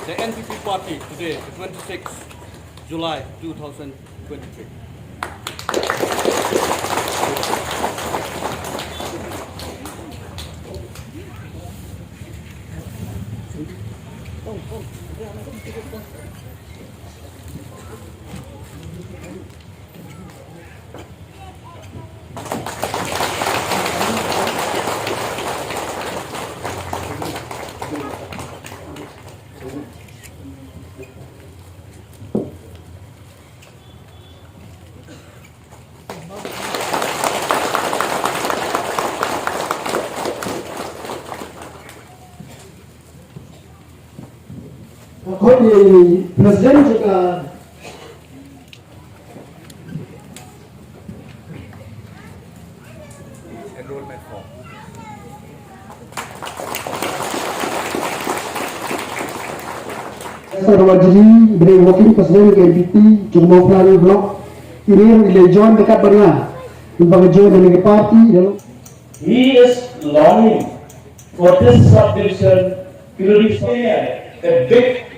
the NPP party today, the 26th July 2023. Kami Presiden juga Enrollment form. Saya Wajiri dari Wakil Presiden KNPP Cuma Pelani Blok ini yang join dekat benar lembaga join dengan parti dalam. He is longing for this subdivision to reach a big